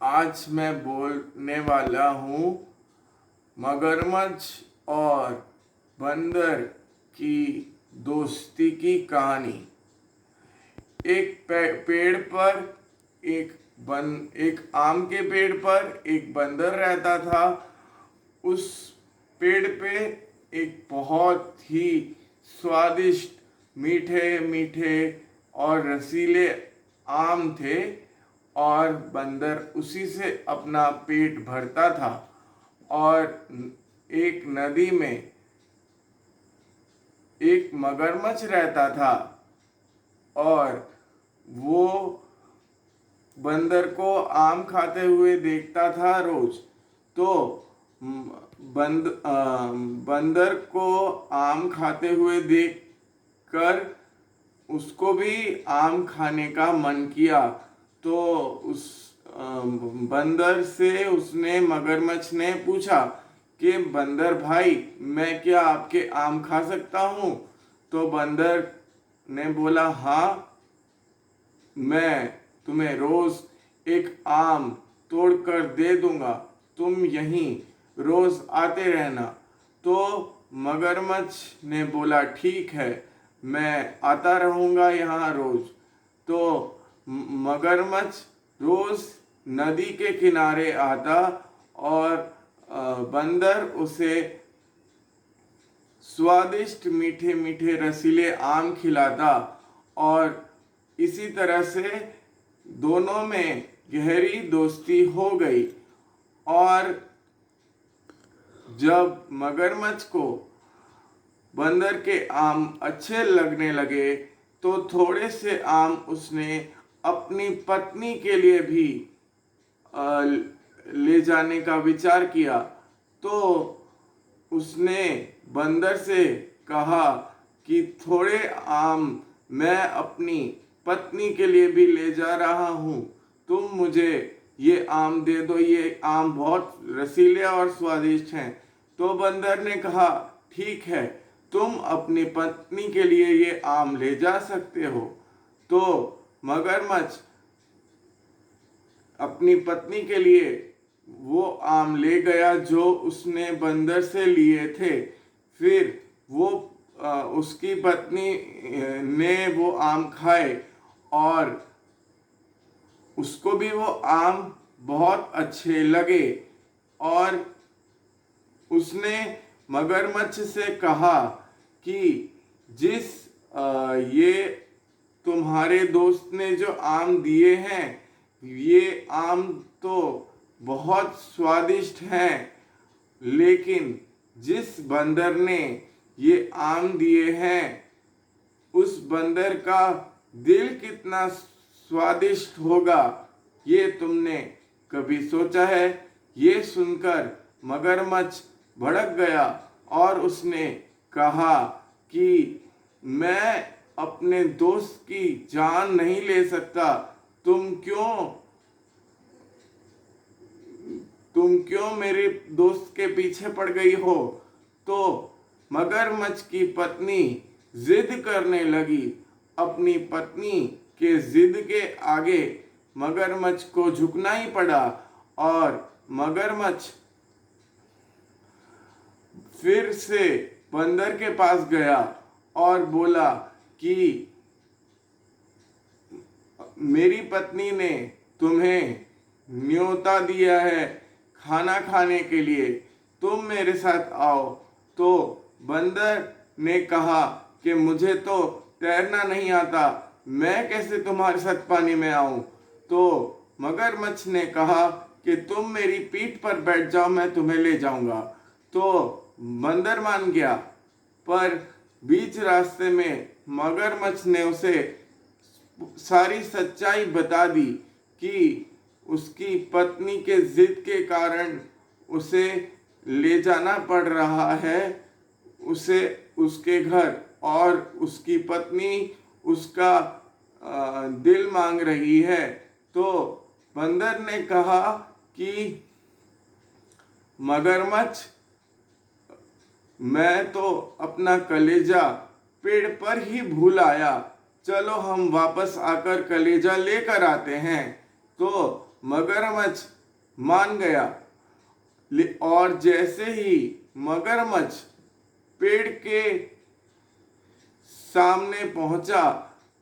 आज मैं बोलने वाला हूँ मगरमच्छ और बंदर की दोस्ती की कहानी। एक पेड़ पर एक आम के पेड़ पर एक बंदर रहता था। उस पेड़ पे एक बहुत ही स्वादिष्ट मीठे मीठे और रसीले आम थे और बंदर उसी से अपना पेट भरता था। और एक नदी में एक मगरमच्छ रहता था और वो बंदर को आम खाते हुए देखता था रोज। तो बंदर को आम खाते हुए देखकर उसको भी आम खाने का मन किया। तो उस बंदर से उसने मगरमच्छ ने पूछा कि बंदर भाई, मैं क्या आपके आम खा सकता हूँ? तो बंदर ने बोला, हाँ, मैं तुम्हें रोज एक आम तोड़कर दे दूंगा, तुम यहीं रोज आते रहना। तो मगरमच्छ ने बोला, ठीक है, मैं आता रहूंगा यहाँ रोज। तो मगरमच्छ रोज नदी के किनारे आता और बंदर उसे स्वादिष्ट मीठे मीठे रसीले आम खिलाता और इसी तरह से दोनों में गहरी दोस्ती हो गई। और जब मगरमच्छ को बंदर के आम अच्छे लगने लगे तो थोड़े से आम उसने अपनी पत्नी के लिए भी ले जाने का विचार किया। तो उसने बंदर से कहा कि थोड़े आम मैं अपनी पत्नी के लिए भी ले जा रहा हूँ, तुम मुझे ये आम दे दो, ये आम बहुत रसीले और स्वादिष्ट हैं। तो बंदर ने कहा, ठीक है, तुम अपनी पत्नी के लिए ये आम ले जा सकते हो। तो मगरमच्छ अपनी पत्नी के लिए वो आम ले गया जो उसने बंदर से लिए थे। फिर वो उसकी पत्नी ने वो आम खाए और उसको भी वो आम बहुत अच्छे लगे। और उसने मगरमच्छ से कहा कि जिस ये तुम्हारे दोस्त ने जो आम दिए हैं, ये आम तो बहुत स्वादिष्ट हैं, लेकिन जिस बंदर ने ये आम दिए हैं उस बंदर का दिल कितना स्वादिष्ट होगा, ये तुमने कभी सोचा है? ये सुनकर मगरमच्छ भड़क गया और उसने कहा कि मैं अपने दोस्त की जान नहीं ले सकता, तुम क्यों मेरे दोस्त के पीछे पड़ गई हो? तो मगरमच्छ की पत्नी जिद करने लगी। अपनी पत्नी के जिद के आगे मगरमच्छ को झुकना ही पड़ा और मगरमच्छ फिर से बंदर के पास गया और बोला कि मेरी पत्नी ने तुम्हें न्योता दिया है खाना खाने के लिए, तुम मेरे साथ आओ। तो बंदर ने कहा कि मुझे तो तैरना नहीं आता, मैं कैसे तुम्हारे साथ पानी में आऊं? तो मगरमच्छ ने कहा कि तुम मेरी पीठ पर बैठ जाओ, मैं तुम्हें ले जाऊंगा। तो बंदर मान गया, पर बीच रास्ते में मगरमच्छ ने उसे सारी सच्चाई बता दी कि उसकी पत्नी के जिद के कारण उसे ले जाना पड़ रहा है उसे उसके घर, और उसकी पत्नी उसका दिल मांग रही है। तो बंदर ने कहा कि मगरमच्छ, मैं तो अपना कलेजा पेड़ पर ही भूल आया, चलो हम वापस आकर कलेजा लेकर आते हैं। तो मगरमच्छ मान गया। और जैसे ही मगरमच्छ पेड़ के सामने पहुंचा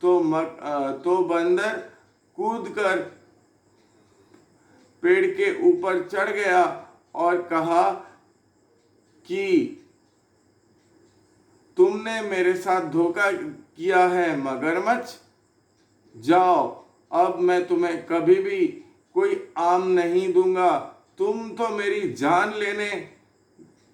तो बंदर कूदकर पेड़ के ऊपर चढ़ गया और कहा कि तुमने मेरे साथ धोखा किया है मगरमच्छ, जाओ, अब मैं तुम्हें कभी भी कोई आम नहीं दूंगा। तुम तो मेरी जान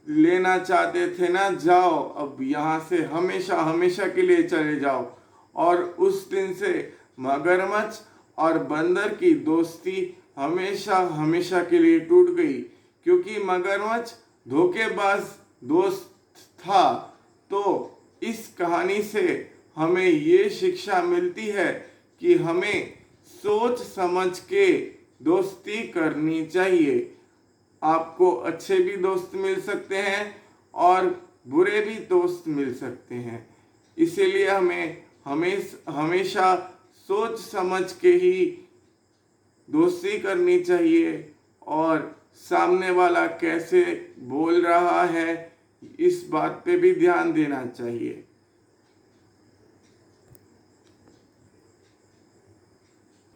लेना चाहते थे ना, जाओ अब यहाँ से हमेशा हमेशा के लिए चले जाओ। और उस दिन से मगरमच्छ और बंदर की दोस्ती हमेशा हमेशा के लिए टूट गई, क्योंकि मगरमच्छ धोखेबाज दोस्त था। तो इस कहानी से हमें ये शिक्षा मिलती है कि हमें सोच समझ के दोस्ती करनी चाहिए। आपको अच्छे भी दोस्त मिल सकते हैं और बुरे भी दोस्त मिल सकते हैं, इसीलिए हमें हमेशा सोच समझ के ही दोस्ती करनी चाहिए। और सामने वाला कैसे बोल रहा है, इस बात पे भी ध्यान देना चाहिए।